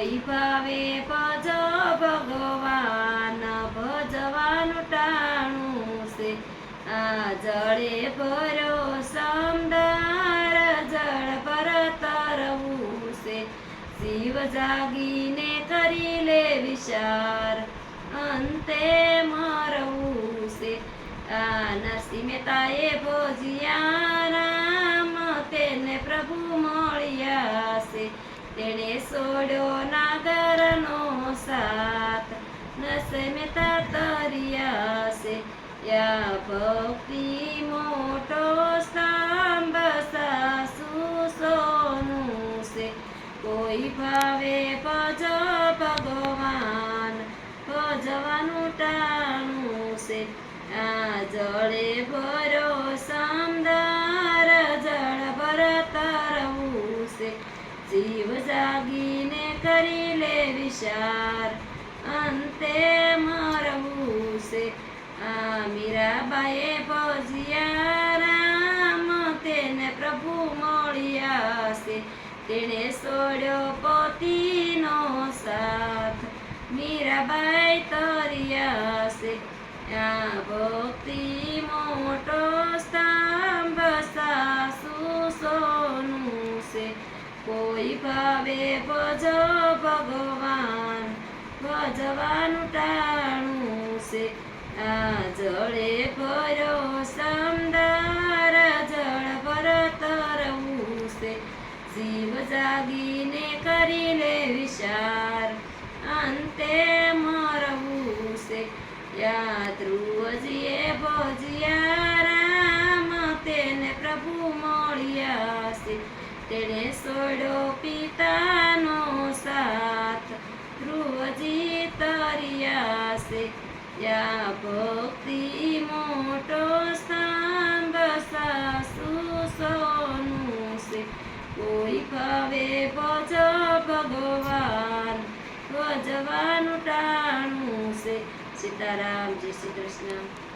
કોઈ ભાવે ભજ ભગવાન ભજવાનું ટાણું છે આ જળે ભરો સમદાર જળ પર તરવું છે શિવ જાગીને કરી લે વિચાર અંતે મરવું છે આ નરસિંહ મહેતાએ ભોજિયા રામ તેને પ્રભુ મળ્યા છે તેણે છોડ્યો નાગરનો સાથ નરસિંહ મહેતા તર્યા છે યા ભક્તિ મોટો સ્તંભ સાસુ સોનું છે કોઈ ભાવે ભજ ભગવાન ભજવાનું ટાણું છે આ જળે ભરો સમદાર જળ ભર તરવું છે જીવ જાગીને કરી લે વિચાર અંતે મરવું છે આ મીરાબાઈએ ભજિયા રામ તેને પ્રભુ મળ્યા છે તેણે છોડ્યો પતિનો સાથ મીરાબાઈ તર્યા છે આ ભક્તિ મોટો સ્તંભ સાસુ સોનું છે કોઈ ભાવે ભજ ભગવાન ભજવાનું ટાણું છે આ જળે ભરો સમદાર જળ પર તરવું છે શિવ જાગીને કરી લે વિચાર અંતે મરવું છે યા ધ્રુવજીએ ભજિયા રામ તેને પ્રભુ મળ્યા છે તેણે છોડ્યો પિતાનો સાથ ધ્રુવજી તર્યા છે યા ભક્તિ મોટો સ્તંભ સાસુ સોનું છે કોઈ ભાવે ભજ ભગવાન ભજવાનું ટાણું છે સીતારામ જય શ્રી કૃષ્ણ।